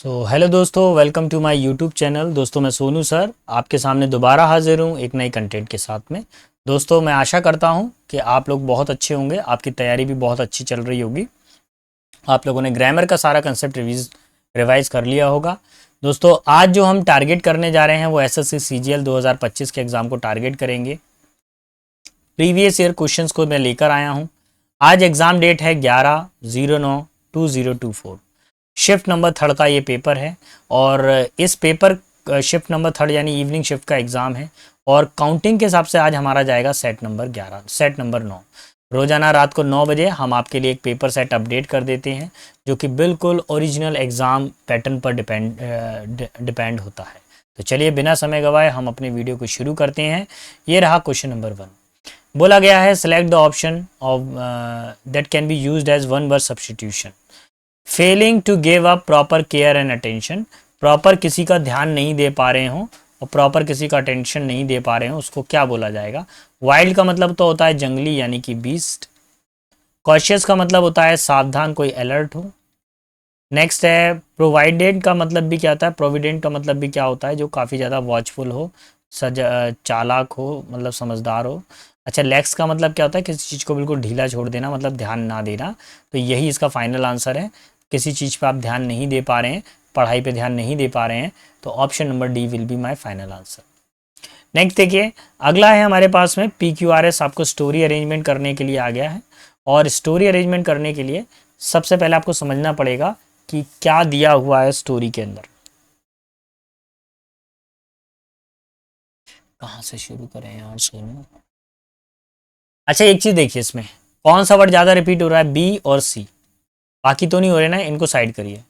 Hello दोस्तों, welcome to my YouTube channel. दोस्तों मैं सोनू सर आपके सामने दोबारा हाजिर हूँ एक नई कंटेंट के साथ में। दोस्तों मैं आशा करता हूँ कि आप लोग बहुत अच्छे होंगे, आपकी तैयारी भी बहुत अच्छी चल रही होगी। आप लोगों ने ग्रामर का सारा कंसेप्ट रिवाइज कर लिया होगा। दोस्तों आज जो हम टारगेट करने जा रहे हैं वो एसएससी सीजीएल 2025 के एग्ज़ाम को टारगेट करेंगे। प्रीवियस ईयर क्वेश्चंस को मैं लेकर आया हूँ। आज एग्ज़ाम डेट है 11/09/2024। शिफ्ट नंबर 3 का ये पेपर है और इस पेपर शिफ्ट नंबर 3 यानी इवनिंग शिफ्ट का एग्ज़ाम है। और काउंटिंग के हिसाब से आज हमारा जाएगा सेट नंबर 11, सेट नंबर 9। रोज़ाना रात को 9 बजे हम आपके लिए एक पेपर सेट अपडेट कर देते हैं जो कि बिल्कुल ओरिजिनल एग्ज़ाम पैटर्न पर डिपेंड होता है। तो चलिए बिना समय गवाए हम अपने वीडियो को शुरू करते हैं। ये रहा क्वेश्चन नंबर 1। बोला गया है select the option of that can be used as one word substitution. Failing to give up proper care and attention. Proper किसी का ध्यान नहीं दे पा रहे हो और प्रॉपर किसी का अटेंशन नहीं दे पा रहे हो, उसको क्या बोला जाएगा? वाइल्ड का मतलब तो होता है जंगली यानी कि बीस्ट। कॉशियस का मतलब होता है सावधान, कोई अलर्ट हो। नेक्स्ट है प्रोवाइडेंट का मतलब भी क्या होता है? प्रोविडेंट का मतलब भी क्या होता है? जो काफ़ी ज़्यादा वॉचफुल हो, चालाक हो, मतलब समझदार हो। अच्छा, लैक्स का मतलब क्या होता है? किसी चीज़ को बिल्कुल ढीला छोड़ देना, मतलब ध्यान ना देना। तो यही इसका फाइनल आंसर है। किसी चीज़ पे आप ध्यान नहीं दे पा रहे हैं, पढ़ाई पे ध्यान नहीं दे पा रहे हैं, तो option number D will be my final answer. Next देखिए, अगला है हमारे पास में PQRS। आपको स्टोरी अरेंजमेंट करने के लिए आ गया है और स्टोरी अरेंजमेंट करने के लिए सबसे पहले आपको समझना पड़ेगा कि क्या दिया हुआ है स्टोरी के अंदर। कहाँ से शुरू करें यार सोनू? अच्छा एक चीज़ देखिए, इसमें कौन सा वर्ड ज़्यादा रिपीट हो रहा है? बी और सी। बाकी तो नहीं हो रहे ना, इनको साइड करिए।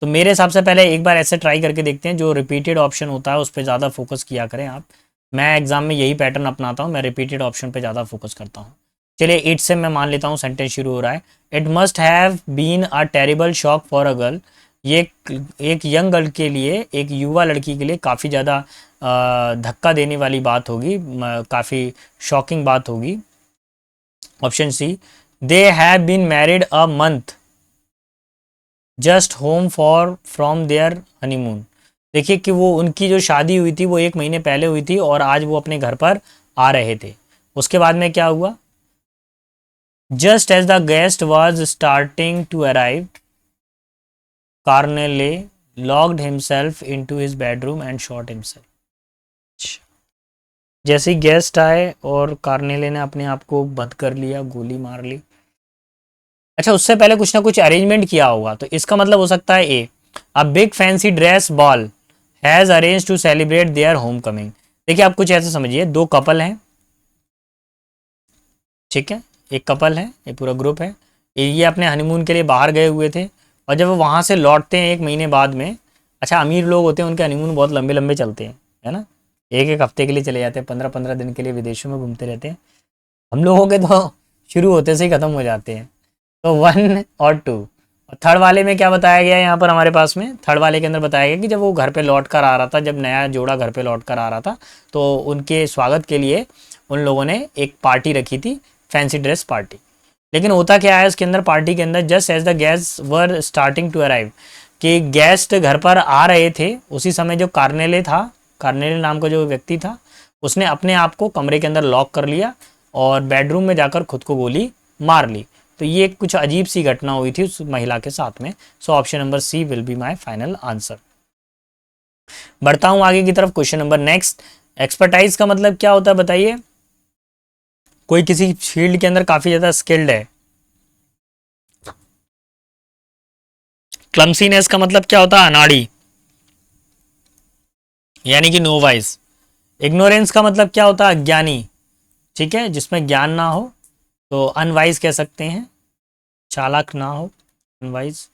तो मेरे हिसाब से पहले एक बार ऐसे ट्राई करके देखते हैं। जो रिपीटेड ऑप्शन होता है उस पर ज़्यादा फोकस किया करें आप। मैं एग्जाम में यही पैटर्न अपनाता हूँ, मैं रिपीटेड ऑप्शन पे ज़्यादा फोकस करता हूँ। चलिए इट से मैं मान लेता हूँ सेंटेंस शुरू हो रहा है। It must have been a terrible shock for a girl. ये एक यंग गर्ल के लिए, एक युवा लड़की के लिए काफ़ी ज़्यादा धक्का देने वाली बात होगी, काफ़ी शॉकिंग बात होगी। Option C, they have been married a month just home for from their honeymoon. देखिए कि वो उनकी जो शादी हुई थी वो 1 महीने पहले हुई थी और आज वो अपने घर पर आ रहे थे। उसके बाद में क्या हुआ? Just as the guest was starting to arrive, Carnelli locked himself in to his bedroom and shot himself. जैसे ही गेस्ट आए और कार्नेले ने अपने आप को बंद कर लिया, गोली मार ली। अच्छा, उससे पहले कुछ ना कुछ अरेंजमेंट किया होगा, तो इसका मतलब हो सकता है a, a big fancy dress ball has arrange to celebrate their homecoming. देखिए आप कुछ ऐसे समझिए, दो कपल हैं, ठीक है, एक कपल है, एक पूरा ग्रुप है। ये अपने हनीमून के लिए बाहर गए हुए थे और जब वो वहाँ से लौटते हैं 1 महीने बाद में। अच्छा, अमीर लोग होते हैं उनके हनीमून बहुत लंबे लंबे चलते हैं, है ना। एक एक हफ्ते के लिए चले जाते हैं, 15-15 दिन के लिए विदेशों में घूमते रहते हैं। हम लोगों के तो शुरू होते से ही ख़त्म हो जाते हैं। तो 1 और 2। और थर्ड वाले में क्या बताया गया है यहाँ पर हमारे पास में? थर्ड वाले के अंदर बताया गया कि जब वो घर पे लौट कर आ रहा था, जब नया जोड़ा घर पे लौट कर आ रहा था, तो उनके स्वागत के लिए उन लोगों ने एक पार्टी रखी थी, फैंसी ड्रेस पार्टी। लेकिन होता क्या है उसके अंदर, पार्टी के अंदर, just as the guest were starting to arrive, कि गेस्ट घर पर आ रहे थे उसी समय जो कार्नेले था, कार्नेले नाम का जो व्यक्ति था, उसने अपने आप को कमरे के अंदर लॉक कर लिया और बेडरूम में जाकर खुद को गोली मार ली। तो ये कुछ अजीब सी घटना हुई थी उस महिला के साथ में। So option number C will be my final answer. बढ़ता हूं आगे की तरफ। क्वेश्चन नंबर नेक्स्ट, एक्सपर्टाइज का मतलब क्या होता है बताइए? कोई किसी फील्ड के अंदर काफी ज्यादा स्किल्ड है। क्लमसीनेस का मतलब क्या होता है? अनाड़ी, यानी कि नोवाइस। इग्नोरेंस का मतलब क्या होता है? अज्ञानी, ठीक है, जिसमें ज्ञान ना हो, तो अनवाइज कह सकते हैं, चालाक ना हो, अनवाइज।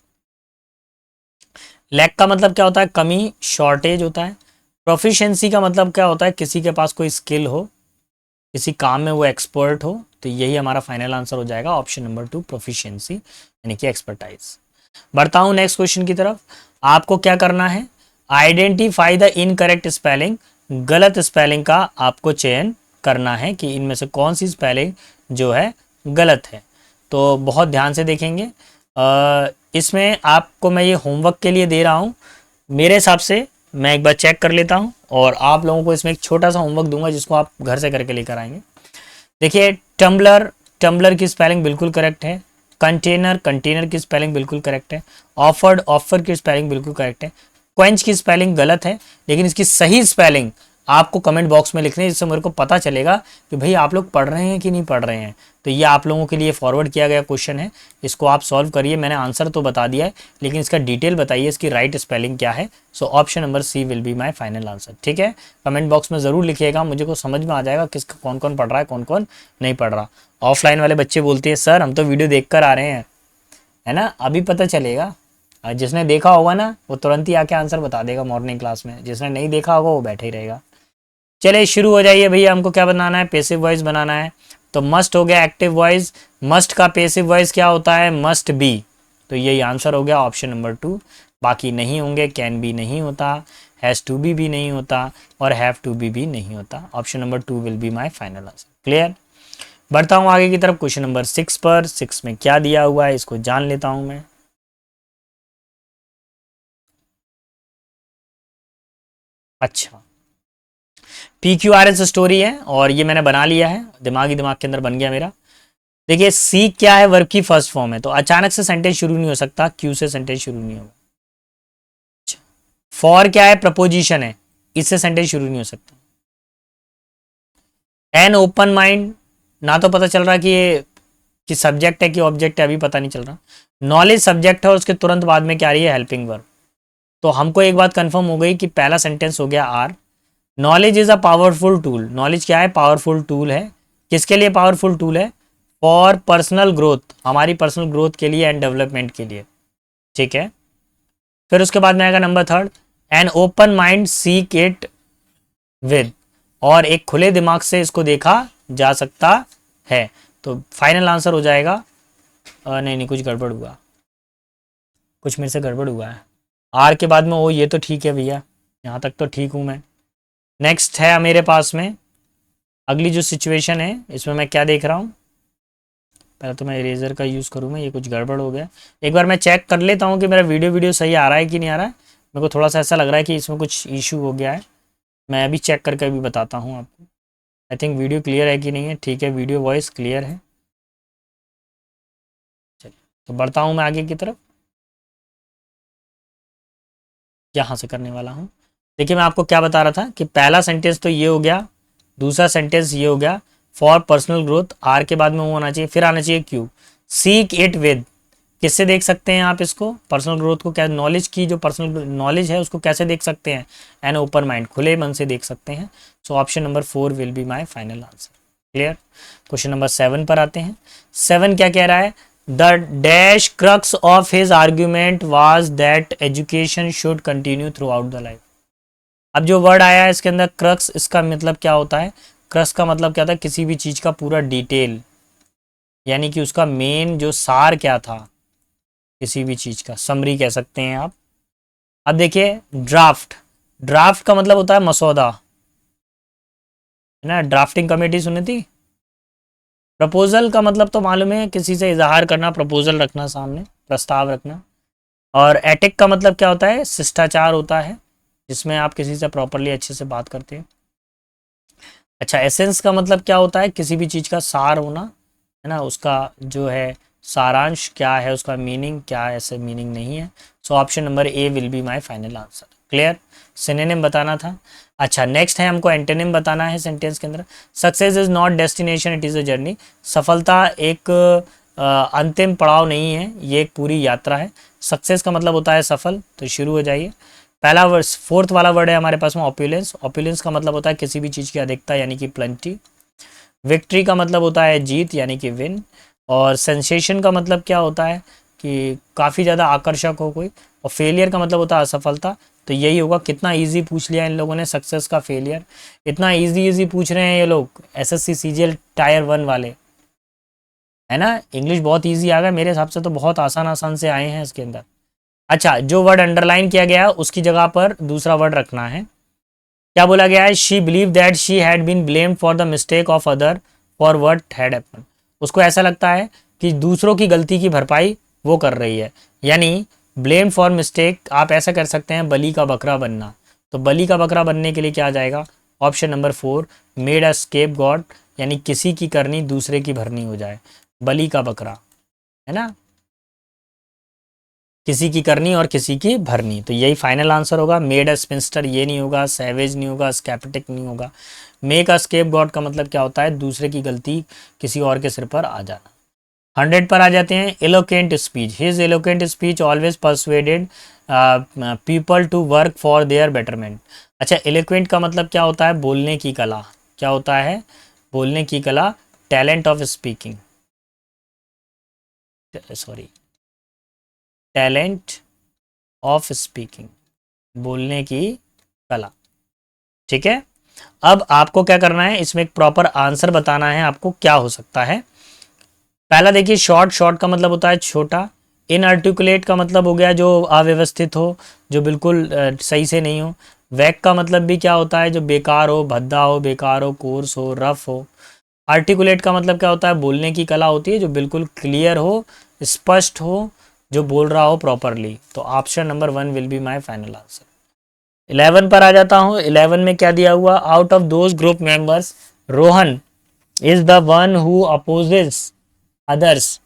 लैक का मतलब क्या होता है? कमी, शॉर्टेज होता है। प्रोफिशिएंसी का मतलब क्या होता है? किसी के पास कोई स्किल हो, किसी काम में वो एक्सपर्ट हो। तो यही हमारा फाइनल आंसर हो जाएगा, ऑप्शन नंबर 2 प्रोफिशिएंसी यानी कि एक्सपर्टाइज। बढ़ता हूं नेक्स्ट क्वेश्चन की तरफ। आपको क्या करना है? Identify the incorrect spelling. गलत स्पेलिंग का आपको चयन करना है कि इनमें से कौन सी स्पेलिंग जो है गलत है। तो बहुत ध्यान से देखेंगे। इसमें आपको मैं ये होमवर्क के लिए दे रहा हूँ। मेरे हिसाब से मैं एक बार चेक कर लेता हूँ और आप लोगों को इसमें एक छोटा सा होमवर्क दूंगा जिसको आप घर से करके लेकर आएंगे। देखिए, टम्बलर, टम्बलर की स्पेलिंग बिल्कुल करेक्ट है। कंटेनर, कंटेनर की स्पेलिंग बिल्कुल करेक्ट है। ऑफर्ड, ऑफर की स्पेलिंग बिल्कुल करेक्ट है। क्वेंच की स्पेलिंग गलत है, लेकिन इसकी सही स्पेलिंग आपको कमेंट बॉक्स में लिखनी है, जिससे मेरे को पता चलेगा कि भाई आप लोग पढ़ रहे हैं कि नहीं पढ़ रहे हैं। तो ये आप लोगों के लिए फॉरवर्ड किया गया क्वेश्चन है, इसको आप सॉल्व करिए। मैंने आंसर तो बता दिया है, लेकिन इसका डिटेल बताइए, इसकी राइट स्पेलिंग क्या है। So option number C will be my final answer. ठीक है, कमेंट बॉक्स में ज़रूर लिखिएगा, मुझे को समझ में आ जाएगा किसका कौन कौन पढ़ रहा है, कौन कौन नहीं पढ़ रहा। ऑफलाइन वाले बच्चे बोलते हैं सर हम तो वीडियो देख कर आ रहे हैं, है ना, अभी पता चलेगा। जिसने देखा होगा ना वो तुरंत ही आके आंसर बता देगा मॉर्निंग क्लास में, जिसने नहीं देखा होगा वो बैठे ही रहेगा। चलिए शुरू हो जाइए भैया। हमको क्या बनाना है, पैसिव वॉइस बनाना है। तो मस्ट हो गया एक्टिव वॉइस, मस्ट का पैसिव वॉइस क्या होता है, मस्ट बी। तो यही आंसर हो गया ऑप्शन नंबर 2। बाकी नहीं होंगे, कैन बी नहीं होता, हैज़ टू बी भी नहीं होता, और हैव टू बी भी नहीं होता। Option number 2 will be my final answer. Clear. बढ़ता हूँ आगे की तरफ, क्वेश्चन नंबर 6 पर। 6 में क्या दिया हुआ है इसको जान लेता हूँ मैं। अच्छा, PQRS स्टोरी है और ये मैंने बना लिया है, दिमाग के अंदर बन गया मेरा। देखिए सी क्या है, वर्ब की फर्स्ट फॉर्म है, तो अचानक से सेंटेंस शुरू नहीं हो सकता, क्यू से सेंटेंस शुरू नहीं होगा। फॉर क्या है, प्रपोजिशन है, इससे सेंटेंस शुरू नहीं हो सकता। एन ओपन माइंड, ना तो पता चल रहा कि ये कि सब्जेक्ट है कि ऑब्जेक्ट है, अभी पता नहीं चल रहा। नॉलेज सब्जेक्ट है और उसके तुरंत बाद में क्या आ रही है, हेल्पिंग वर्ब। तो हमको एक बात कंफर्म हो गई कि पहला सेंटेंस हो गया आर। Knowledge is a powerful tool, knowledge क्या है, पावरफुल टूल है। किसके लिए पावरफुल टूल है, फॉर पर्सनल ग्रोथ, हमारी पर्सनल ग्रोथ के लिए एंड डेवलपमेंट के लिए। ठीक है, फिर उसके बाद में आएगा number 3, an open mind seek it with, और एक खुले दिमाग से इसको देखा जा सकता है। तो फाइनल आंसर हो जाएगा नहीं नहीं, कुछ गड़बड़ हुआ, कुछ मेरे से गड़बड़ हुआ है। आर के बाद में ओ, ये तो ठीक है भैया, यहाँ तक तो ठीक हूँ मैं। नेक्स्ट है मेरे पास में अगली जो सिचुएशन है, इसमें मैं क्या देख रहा हूँ, पहले तो मैं इरेजर का यूज़ करूँगा, ये कुछ गड़बड़ हो गया। एक बार मैं चेक कर लेता हूँ कि मेरा वीडियो सही आ रहा है कि नहीं आ रहा है। मेरे को थोड़ा सा ऐसा लग रहा है कि इसमें कुछ इशू हो गया है, मैं अभी चेक करके अभी बताता हूँ आपको। आई थिंक वीडियो क्लियर है कि नहीं है। ठीक है, वीडियो वॉइस क्लियर है। चलिए तो बढ़ता हूँ मैं आगे की तरफ, यहाँ से करने वाला हूँ। देखिए मैं आपको क्या बता रहा था कि पहला सेंटेंस तो ये हो गया, दूसरा सेंटेंस ये हो गया, फॉर पर्सनल ग्रोथ, आर के बाद में वो होना चाहिए, फिर आना चाहिए क्यू। सीक इट विद, किससे देख सकते हैं आप इसको, पर्सनल ग्रोथ को, क्या नॉलेज की जो पर्सनल नॉलेज है उसको कैसे देख सकते हैं, एन ओपन माइंड, खुले मन से देख सकते हैं। सो option number 4 will be my final answer. Clear. Question number 7 पर आते हैं। 7 क्या कह रहा है, the dash crux of his argument was that education should continue through out the life. अब जो वर्ड आया है इसके अंदर क्रक्स, इसका मतलब क्या होता है, क्रक्स का मतलब क्या था, किसी भी चीज का पूरा डिटेल, यानी कि उसका मेन जो सार क्या था, किसी भी चीज का समरी कह सकते हैं आप। अब देखिए ड्राफ्ट, ड्राफ्ट का मतलब होता है मसौदा, है ना, ड्राफ्टिंग कमेटी सुनी थी। प्रपोजल का मतलब तो मालूम है, किसी से इजहार करना, प्रपोजल रखना सामने, प्रस्ताव रखना। और एटिक का मतलब क्या होता है, शिष्टाचार होता है, जिसमें आप किसी से प्रॉपरली अच्छे से बात करते हैं। अच्छा, एसेंस का मतलब क्या होता है, किसी भी चीज़ का सार होना, है ना, उसका जो है सारांश क्या है, उसका मीनिंग क्या है, ऐसे मीनिंग नहीं है। So option number A will be my final answer. Clear. Synonym बताना था। अच्छा नेक्स्ट है, हमको एंटोनिम बताना है सेंटेंस के अंदर। Success is not destination, it is a journey. सफलता एक अंतिम पड़ाव नहीं है, ये एक पूरी यात्रा है। सक्सेस का मतलब होता है सफल। तो शुरू हो जाइए। पहला वर्ड, फोर्थ वाला वर्ड है हमारे पास में ऑप्युलेंस। ऑप्युलेंस का मतलब होता है किसी भी चीज़ की अधिकता, यानी कि प्लेंटी। विक्ट्री का मतलब होता है जीत, यानी कि विन। और सेंसेशन का मतलब क्या होता है कि काफ़ी ज़्यादा आकर्षक हो कोई। और फेलियर का मतलब होता है असफलता। तो यही होगा। कितना इजी पूछ लिया इन लोगों ने सक्सेस का, फेलियर। इतना इजी पूछ रहे हैं ये लोग, SSC CGL टायर 1 वाले, है ना। इंग्लिश बहुत इजी आ गया मेरे हिसाब से, तो बहुत आसान से आए हैं इसके अंदर। अच्छा, जो वर्ड अंडरलाइन किया गया है उसकी जगह पर दूसरा वर्ड रखना है। क्या बोला गया है, she believe that she had been blamed for the mistake of other for what had happen. उसको ऐसा लगता है कि दूसरों की गलती की भरपाई वो कर रही है। यानी ब्लेम फॉर मिस्टेक आप ऐसा कर सकते हैं, बलि का बकरा बनना। तो बलि का बकरा बनने के लिए क्या आ जाएगा, option number 4, made a scapegoat, यानी किसी की करनी दूसरे की भरनी हो जाए, बलि का बकरा, है ना, किसी की करनी और किसी की भरनी। तो यही फाइनल आंसर होगा। मेड अ स्पिंस्टर ये नहीं होगा, सैवेज नहीं होगा, स्कैप्टिक नहीं होगा। मेक अ स्केप गॉड का मतलब क्या होता है, दूसरे की गलती किसी और के सिर पर आ जाना। 100 पर आ जाते हैं, eloquent speech, his eloquent speech always persuaded people to work for their betterment. अच्छा, एलोक्वेंट का मतलब क्या होता है, बोलने की कला, क्या होता है, बोलने की कला, talent of speaking, sorry, talent of speaking, बोलने की कला। ठीक है, अब आपको क्या करना है, इसमें एक प्रॉपर आंसर बताना है आपको क्या हो सकता है। पहला देखिए, शॉर्ट, शॉर्ट का मतलब होता है छोटा। इनआर्टिकुलेट का मतलब हो गया जो अव्यवस्थित हो, जो बिल्कुल सही से नहीं हो। वैक का मतलब भी क्या होता है, जो बेकार हो, भद्दा हो, बेकार हो, कोर्स हो, रफ हो। आर्टिकुलेट का मतलब क्या होता है, बोलने की कला होती है, जो बिल्कुल क्लियर हो, स्पष्ट हो, जो बोल रहा हो प्रॉपरली। तो option number 1 will be my final answer. 11 पर आ जाता हूँ। 11 में क्या दिया हुआ, out of those group members Rohan is the one who opposes others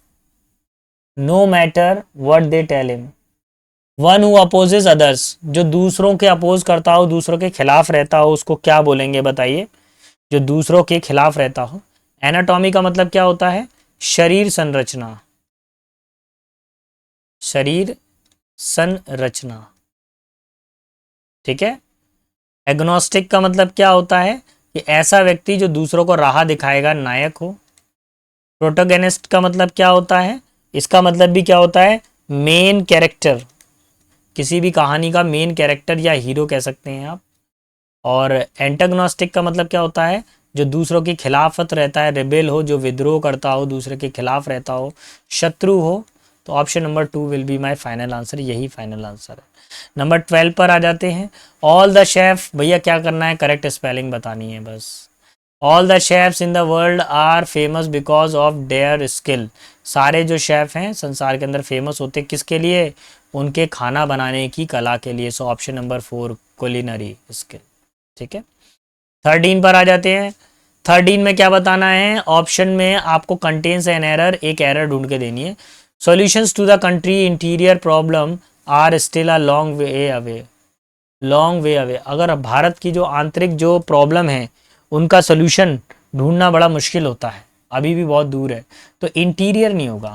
no matter what they tell him. One who opposes others, जो दूसरों के अपोज करता हो, दूसरों के खिलाफ रहता हो, उसको क्या बोलेंगे बताइए, जो दूसरों के खिलाफ रहता हो। एनाटॉमी का मतलब क्या होता है, शरीर संरचना, शरीर संरचना। ठीक है। एग्नोस्टिक का मतलब क्या होता है, कि ऐसा व्यक्ति जो दूसरों को राह दिखाएगा, नायक हो। प्रोटोगेनिस्ट का मतलब क्या होता है, इसका मतलब भी क्या होता है, मेन कैरेक्टर, किसी भी कहानी का मेन कैरेक्टर या हीरो कह सकते हैं आप। और एंटागोनिस्टिक का मतलब क्या होता है, जो दूसरों की खिलाफत रहता है, रेबेल हो, जो विद्रोह करता हो, दूसरे के खिलाफ रहता हो, शत्रु हो। तो option number 2 will be my final answer, यही फाइनल आंसर है। नंबर 12 पर आ जाते हैं। ऑल द शेफ, भैया क्या करना है, करेक्ट स्पेलिंग बतानी है बस। All the chefs in the world are famous because of their skill. सारे जो शेफ हैं संसार के अंदर फेमस होते हैं किसके लिए, उनके खाना बनाने की कला के लिए। सो ऑप्शन नंबर 4 कुलिनरी स्किल। ठीक है। 13 पर आ जाते हैं। 13 में क्या बताना है, ऑप्शन में आपको कंटेन्स एन एरर, एक एरर ढूंढ के देनी है। Solutions to the country interior problem are still a long way away, long way away. अगर भारत की जो आंतरिक जो प्रॉब्लम है उनका सोल्यूशन ढूंढना बड़ा मुश्किल होता है, अभी भी बहुत दूर है। तो इंटीरियर नहीं होगा,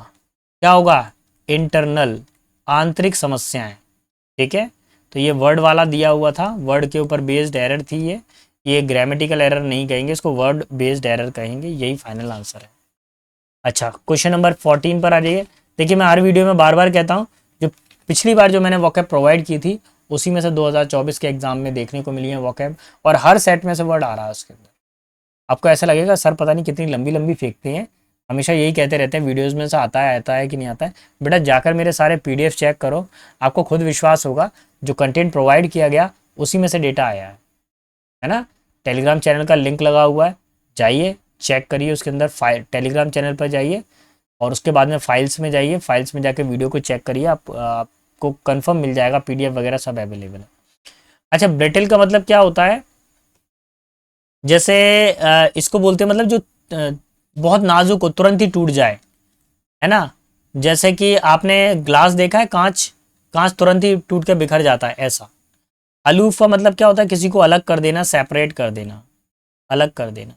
क्या होगा, इंटरनल, आंतरिक समस्याएं। ठीक है। तो ये वर्ड वाला दिया हुआ था, वर्ड के ऊपर बेस्ड एरर थी ये ग्रामेटिकल एरर नहीं कहेंगे इसको, वर्ड बेस्ड एरर कहेंगे, यही फाइनल आंसर है। अच्छा, क्वेश्चन नंबर 14 पर आ जाइए। देखिए, मैं हर वीडियो में बार बार कहता हूँ, जो पिछली बार जो मैंने वोकैब प्रोवाइड की थी उसी में से 2024 के एग्जाम में देखने को मिली है वोकैब, और हर सेट में से वर्ड आ रहा है उसके अंदर। आपको ऐसा लगेगा सर पता नहीं कितनी लंबी लंबी फेंकते हैं, हमेशा यही कहते रहते हैं वीडियोस में से आता है कि नहीं आता है। बेटा जाकर मेरे सारे पीडीएफ चेक करो, आपको खुद विश्वास होगा, जो कंटेंट प्रोवाइड किया गया उसी में से डेटा आया है ना। टेलीग्राम चैनल का लिंक लगा हुआ है, जाइए चेक करिए उसके अंदर, टेलीग्राम चैनल पर जाइए और उसके बाद में फाइल्स में जाइए, फाइल्स में जाके वीडियो को चेक करिए, आपको कंफर्म मिल जाएगा, पीडीएफ वगैरह सब अवेलेबल है। अच्छा, ब्रिटल का मतलब क्या होता है, जैसे इसको बोलते हैं मतलब जो बहुत नाजुक हो, तुरंत ही टूट जाए, है ना। जैसे कि आपने ग्लास देखा है, कांच, कांच तुरंत ही टूट के बिखर जाता है, ऐसा। अलूफ का मतलब क्या होता है, किसी को अलग कर देना, सेपरेट कर देना, अलग कर देना।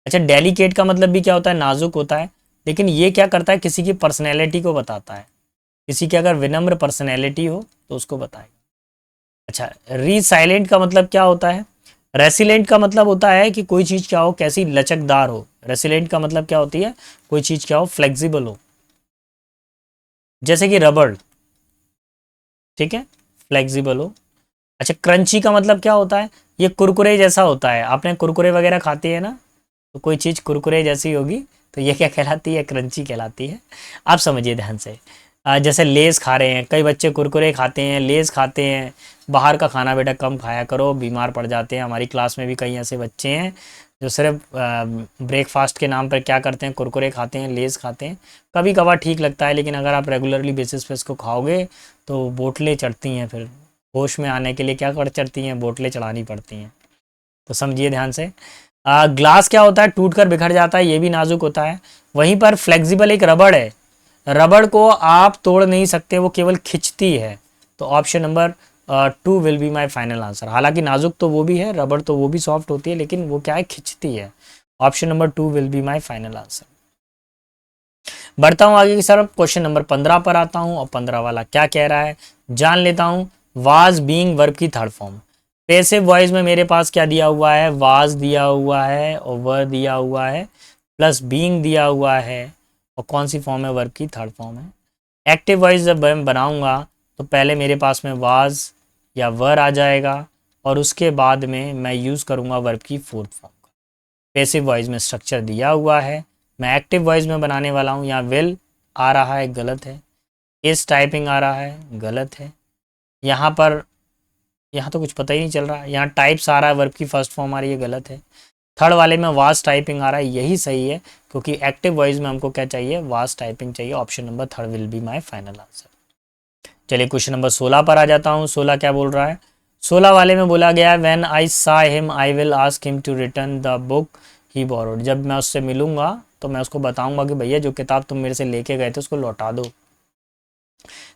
अच्छा, डेलिकेट का मतलब भी क्या होता है, नाजुक होता है, लेकिन ये क्या करता है, किसी की पर्सनैलिटी को बताता है, किसी की अगर विनम्र पर्सनैलिटी हो तो उसको बताएगा। अच्छा, रीसाइलेंट का मतलब क्या होता है, रेसिलेंट का मतलब होता है कि कोई चीज़ क्या हो, कैसी लचकदार हो। रेसिलेंट का मतलब क्या होती है, कोई चीज़ क्या हो, फ्लेक्सिबल हो, जैसे कि रबड़। ठीक है, फ्लेक्सिबल हो। अच्छा, क्रंची का मतलब क्या होता है, ये कुरकुरे जैसा होता है, आपने कुरकुरे वगैरह खाते हैं ना, तो कोई चीज़ कुरकुरे जैसी होगी तो ये क्या कहलाती है, क्रंची कहलाती है। आप समझिए ध्यान से। जैसे लेस खा रहे हैं, कई बच्चे कुरकुरे खाते हैं, लेस खाते हैं, बाहर का खाना बेटा कम खाया करो, बीमार पड़ जाते हैं। हमारी क्लास में भी कई ऐसे बच्चे हैं जो सिर्फ ब्रेकफास्ट के नाम पर क्या करते हैं, कुरकुरे खाते हैं, लेज़ खाते हैं, कभी कभार ठीक लगता है, लेकिन अगर आप रेगुलरली बेसिस पे इसको खाओगे तो बोतलें चढ़ती हैं, फिर होश में आने के लिए क्या कर चढ़ती हैं, बोतलें चढ़ानी पड़ती हैं। तो समझिए ध्यान से। ग्लास क्या होता है, टूट कर बिखर जाता है, ये भी नाजुक होता है। वहीं पर फ्लेक्सिबल एक रबड़ है, रबड़ को आप तोड़ नहीं सकते, वो केवल खिंचती है। तो option number 2 will be my final answer. हालांकि नाजुक तो वो भी है, रबड़ तो वो भी सॉफ्ट होती है, लेकिन वो क्या है, खिंचती है। Option number 2 will be my final answer. बढ़ता हूँ आगे की तरफ, क्वेश्चन नंबर 15 पर आता हूँ, और 15 वाला क्या कह रहा है जान लेता हूँ। वाज बीइंग वर्ब की थर्ड फॉर्म। पैसिव वॉइस में मेरे पास क्या दिया हुआ है, वाज दिया हुआ है और वर दिया हुआ है, प्लस बीइंग दिया हुआ है, और कौन सी फॉर्म है, वर्ब की थर्ड फॉर्म है। एक्टिव वॉइस जब मैं बनाऊंगा तो पहले मेरे पास में वाज या वर आ जाएगा, और उसके बाद में मैं यूज़ करूँगा वर्ब की फोर्थ फॉर्म का। पैसिव वॉइस में स्ट्रक्चर दिया हुआ है, मैं एक्टिव वॉइस में बनाने वाला हूँ। यहाँ विल आ रहा है, गलत है। इस टाइपिंग आ रहा है, गलत है। यहाँ पर, यहाँ तो कुछ पता ही नहीं चल रहा है। यहाँ टाइप्स आ रहा है, वर्ब की फर्स्ट फॉर्म आ रही है, गलत है। थर्ड वाले में वाज टाइपिंग आ रहा है, यही सही है, क्योंकि एक्टिव वॉइस में हमको क्या चाहिए, वाज टाइपिंग चाहिए। Option number 3 will be my final answer. चलिए क्वेश्चन नंबर 16 पर आ जाता हूँ। 16 क्या बोल रहा है, 16 वाले में बोला गया है when I saw him I will ask him to return the book he borrowed. जब मैं उससे मिलूंगा तो मैं उसको बताऊंगा कि भैया जो किताब तुम मेरे से लेके गए थे उसको लौटा दो।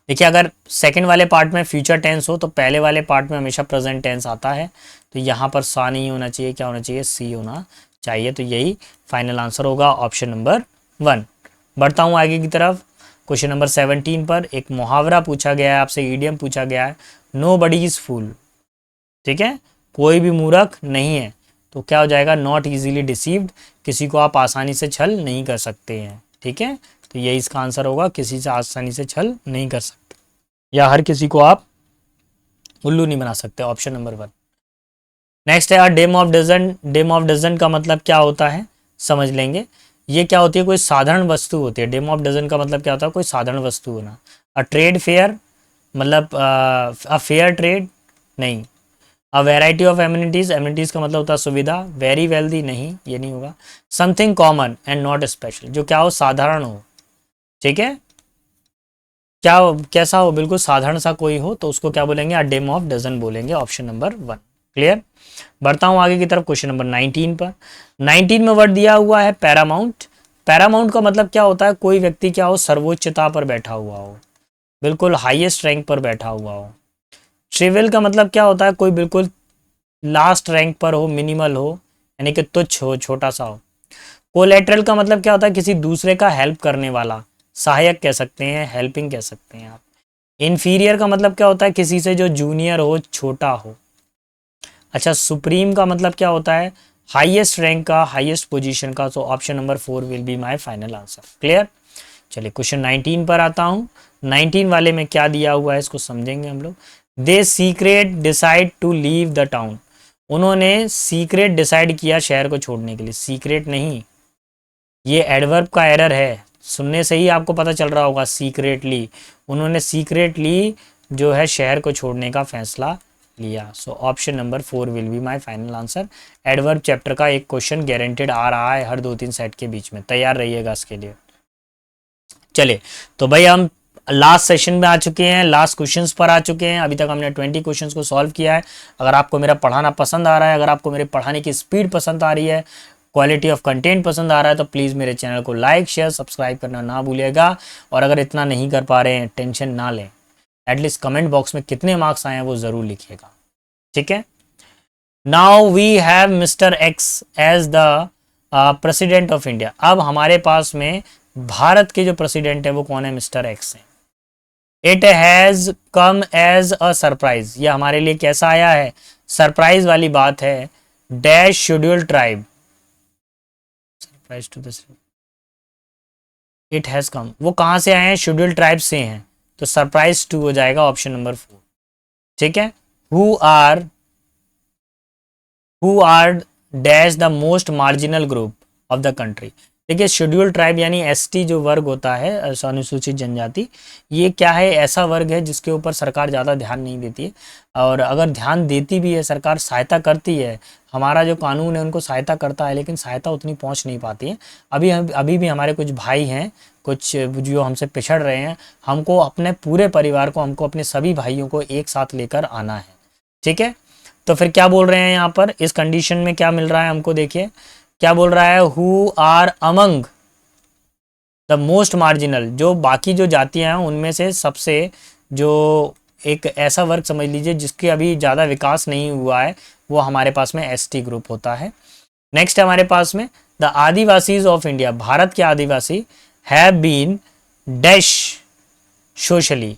देखिए, अगर सेकंड वाले पार्ट में फ्यूचर टेंस हो तो पहले वाले पार्ट में हमेशा प्रेजेंट टेंस आता है, तो यहाँ पर सा नहीं होना चाहिए, क्या होना चाहिए, सी होना चाहिए। तो यही फाइनल आंसर होगा, ऑप्शन नंबर 1। बढ़ता हूँ आगे की तरफ। क्वेश्चन नंबर 17 पर एक मुहावरा पूछा गया है आपसे, ईडियम पूछा गया है, नो बडी इज फूल। ठीक है, कोई भी मूर्ख नहीं है। तो क्या हो जाएगा, नॉट इजीली डिसीव्ड, किसी को आप आसानी से छल नहीं कर सकते हैं। ठीक है, तो यही इसका आंसर होगा, किसी से आसानी से छल नहीं कर सकते, या हर किसी को आप उल्लू नहीं बना सकते। Option number 1। नेक्स्ट है dime of dozen. Dime of dozen का मतलब क्या होता है, समझ लेंगे। ये क्या होती है, कोई साधारण वस्तु होती है। डेम ऑफ डजन का मतलब क्या होता है, कोई साधारण वस्तु होना। अ ट्रेड फेयर मतलब अ फेयर ट्रेड नहीं। A variety of amenities, amenities का मतलब होता है सुविधा। वेरी वेल्दी नहीं, ये नहीं होगा। Something common and not special, जो क्या हो, साधारण हो। ठीक है, क्या हो, कैसा हो, बिल्कुल साधारण सा कोई हो, तो उसको क्या बोलेंगे, अ डेम ऑफ डजन बोलेंगे। Option number 1 clear. बढ़ता हूँ आगे की तरफ, क्वेश्चन नंबर 19 पर। 19 में वर्ड दिया हुआ है पैरामाउंट। पैरामाउंट का मतलब क्या होता है, कोई व्यक्ति क्या हो, सर्वोच्चता पर बैठा हुआ हो, बिल्कुल हाईएस्ट रैंक पर बैठा हुआ हो। ट्रिवियल का मतलब क्या होता है, कोई बिल्कुल लास्ट रैंक पर हो, मिनिमल हो, यानी कि तुच्छ हो, छोटा सा हो। कोलेटरल का मतलब क्या होता है, किसी दूसरे का हेल्प करने वाला, सहायक कह सकते हैं, हेल्पिंग कह सकते हैं आप। इन्फीरियर का मतलब क्या होता है, किसी से जो जूनियर हो, छोटा हो। अच्छा, सुप्रीम का मतलब क्या होता है, हाईएस्ट रैंक का, हाईएस्ट पोजीशन का। तो option number 4 will be my final answer. Clear. चलिए क्वेश्चन 19 पर आता हूँ। 19 वाले में क्या दिया हुआ है, इसको समझेंगे हम लोग। They secret decide to leave the town. उन्होंने सीक्रेट डिसाइड किया शहर को छोड़ने के लिए। सीक्रेट नहीं, ये एडवर्ब का एरर है, सुनने से ही आपको पता चल रहा होगा। सीक्रेटली, उन्होंने सीक्रेटली जो है शहर को छोड़ने का फैसला लिया। सो option number 4 will be my final answer. Adverb chapter का एक क्वेश्चन गारंटेड आ रहा है हर 2-3 सेट के बीच में, तैयार रहिएगा इसके लिए। चलिए, तो भाई हम लास्ट सेशन में आ चुके हैं, लास्ट क्वेश्चंस पर आ चुके हैं। अभी तक हमने 20 क्वेश्चंस को सॉल्व किया है। अगर आपको मेरा पढ़ाना पसंद आ रहा है, अगर आपको मेरे पढ़ाने की स्पीड पसंद आ रही है, क्वालिटी ऑफ कंटेंट पसंद आ रहा है, तो प्लीज़ मेरे चैनल को लाइक शेयर सब्सक्राइब करना ना भूलिएगा। और अगर इतना नहीं कर पा रहे हैं, टेंशन ना लें, एटलीस्ट कमेंट बॉक्स में कितने मार्क्स आए हैं वो ज़रूर लिखिएगा। ठीक है, now we have mister X as the president of India. अब हमारे पास में भारत के जो प्रेसिडेंट है वो कौन है, मिस्टर एक्स है। It has come as a surprise, यह हमारे लिए कैसा आया है, सरप्राइज वाली बात है। Dash schedule tribe, surprise to the, it has come, वो कहाँ से आए हैं, शेड्यूल ट्राइब से हैं, तो सरप्राइज 2 हो जाएगा, ऑप्शन नंबर 4। ठीक है, who are dash the most marginal group of the country. देखिए, शेड्यूल ट्राइब यानी एसटी जो वर्ग होता है, अनुसूचित जनजाति, ये क्या है, ऐसा वर्ग है जिसके ऊपर सरकार ज़्यादा ध्यान नहीं देती है, और अगर ध्यान देती भी है सरकार, सहायता करती है हमारा जो कानून है उनको सहायता करता है, लेकिन सहायता उतनी पहुंच नहीं पाती है। अभी भी हमारे कुछ भाई हैं, कुछ जो हमसे पिछड़ रहे हैं, हमको अपने पूरे परिवार को, हमको अपने सभी भाइयों को एक साथ लेकर आना है, ठीक है। तो फिर क्या बोल रहे हैं यहाँ पर, इस कंडीशन में क्या मिल रहा है हमको, देखिए क्या बोल रहा है, who are among the most marginal, जो बाकी जो जातियां हैं उनमें से सबसे जो एक ऐसा वर्ग समझ लीजिए जिसके अभी ज़्यादा विकास नहीं हुआ है, वो हमारे पास में एसटी ग्रुप होता है। नेक्स्ट हमारे पास में the Adivasis of India, Bharat के आदिवासी हैव बीन डैश सोशली,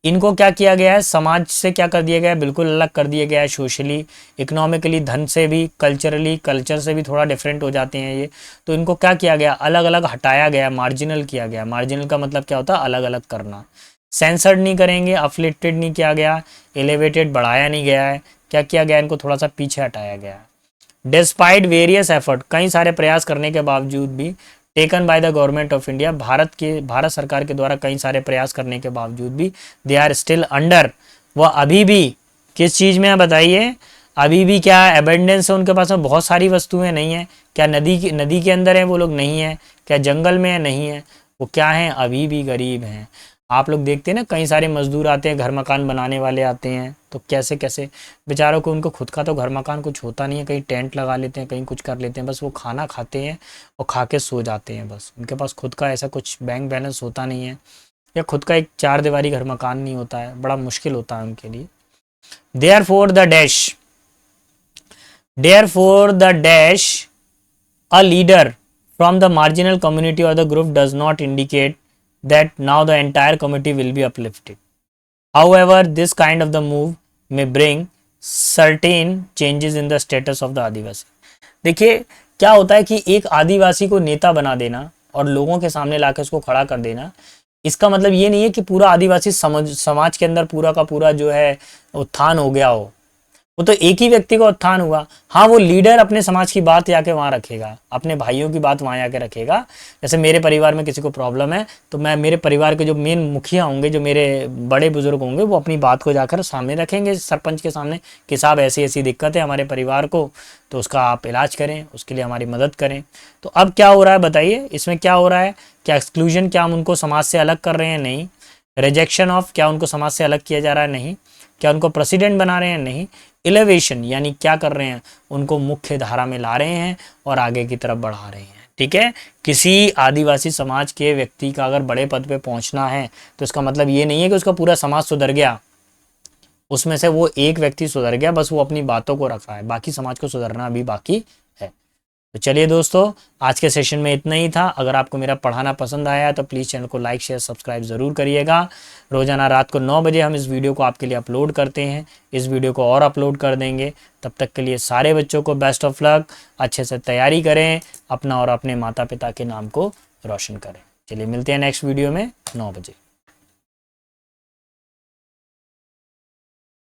इनको क्या किया गया है, समाज से क्या कर दिया गया है, बिल्कुल अलग कर दिया गया है। सोशली, इकोनॉमिकली, धन से भी, कल्चरली, कल्चर से भी थोड़ा डिफरेंट हो जाते हैं ये, तो इनको क्या किया गया, अलग अलग हटाया गया, मार्जिनल किया गया। मार्जिनल का मतलब क्या होता है, अलग अलग करना। सेंसर्ड नहीं करेंगे, अफलिक्टेड नहीं किया गया, एलिवेटेड बढ़ाया नहीं गया है, क्या किया गया, इनको थोड़ा सा पीछे हटाया गया है। डिस्पाइट वेरियस एफर्ट, कई सारे प्रयास करने के बावजूद भी, taken by the government of India, Bharat सरकार के द्वारा कई सारे प्रयास करने के बावजूद भी, दे आर स्टिल अंडर, वह अभी भी किस चीज़ में है बताइए, अभी भी क्या एबेंडेंस है उनके पास में, बहुत सारी वस्तुएं नहीं है। क्या नदी के अंदर है वो लोग, नहीं है। क्या जंगल में है, नहीं है। वो क्या है, अभी भी गरीब हैं। आप लोग देखते हैं ना, कई सारे मजदूर आते हैं, घर मकान बनाने वाले आते हैं, तो कैसे कैसे बेचारों को, उनको खुद का तो घर मकान कुछ होता नहीं है, कहीं टेंट लगा लेते हैं, कहीं कुछ कर लेते हैं, बस वो खाना खाते हैं और खा के सो जाते हैं, बस उनके पास खुद का ऐसा कुछ बैंक बैलेंस होता नहीं है, या खुद का एक 4 दीवारी घर मकान नहीं होता है, बड़ा मुश्किल होता है उनके लिए। Therefore the dash a leader from the marginal community or the group does not indicate that now the entire community will be uplifted. However, this kind of the move may bring certain changes in the status of the आदिवासी। देखिए क्या होता है कि एक आदिवासी को नेता बना देना और लोगों के सामने लाकर उसको खड़ा कर देना, इसका मतलब ये नहीं है कि पूरा आदिवासी समाज के अंदर पूरा का पूरा जो है उत्थान हो गया हो। वो तो एक ही व्यक्ति का उत्थान हुआ। हाँ, वो लीडर अपने समाज की बात आके वहाँ रखेगा, अपने भाइयों की बात वहाँ आके रखेगा। जैसे मेरे परिवार में किसी को प्रॉब्लम है तो मैं, मेरे परिवार के जो मेन मुखिया होंगे, जो मेरे बड़े बुजुर्ग होंगे, वो अपनी बात को जाकर सामने रखेंगे, सरपंच के सामने, कि साहब ऐसी ऐसी दिक्कत है हमारे परिवार को, तो उसका आप इलाज करें, उसके लिए हमारी मदद करें। तो अब क्या हो रहा है बताइए, इसमें क्या हो रहा है, क्या एक्सक्लूजन, क्या हम उनको समाज से अलग कर रहे हैं, नहीं। रिजेक्शन ऑफ, क्या उनको समाज से अलग किया जा रहा है, नहीं। क्या उनको प्रेसिडेंट बना रहे हैं, नहीं। इलेवेशन, यानी क्या कर रहे हैं, उनको मुख्य धारा में ला रहे हैं और आगे की तरफ बढ़ा रहे हैं, ठीक है। किसी आदिवासी समाज के व्यक्ति का अगर बड़े पद पे पहुंचना है तो इसका मतलब ये नहीं है कि उसका पूरा समाज सुधर गया, उसमें से वो एक व्यक्ति सुधर गया, बस वो अपनी बातों को रखा है, बाकी समाज को सुधरना अभी बाकी है। तो चलिए दोस्तों, आज के सेशन में इतना ही था। अगर आपको मेरा पढ़ाना पसंद आया तो प्लीज़ चैनल को लाइक शेयर सब्सक्राइब ज़रूर करिएगा। रोज़ाना रात को 9 बजे हम इस वीडियो को आपके लिए अपलोड करते हैं, इस वीडियो को और अपलोड कर देंगे। तब तक के लिए सारे बच्चों को बेस्ट ऑफ लक, अच्छे से तैयारी करें, अपना और अपने माता पिता के नाम को रोशन करें। चलिए मिलते हैं नेक्स्ट वीडियो में 9 बजे।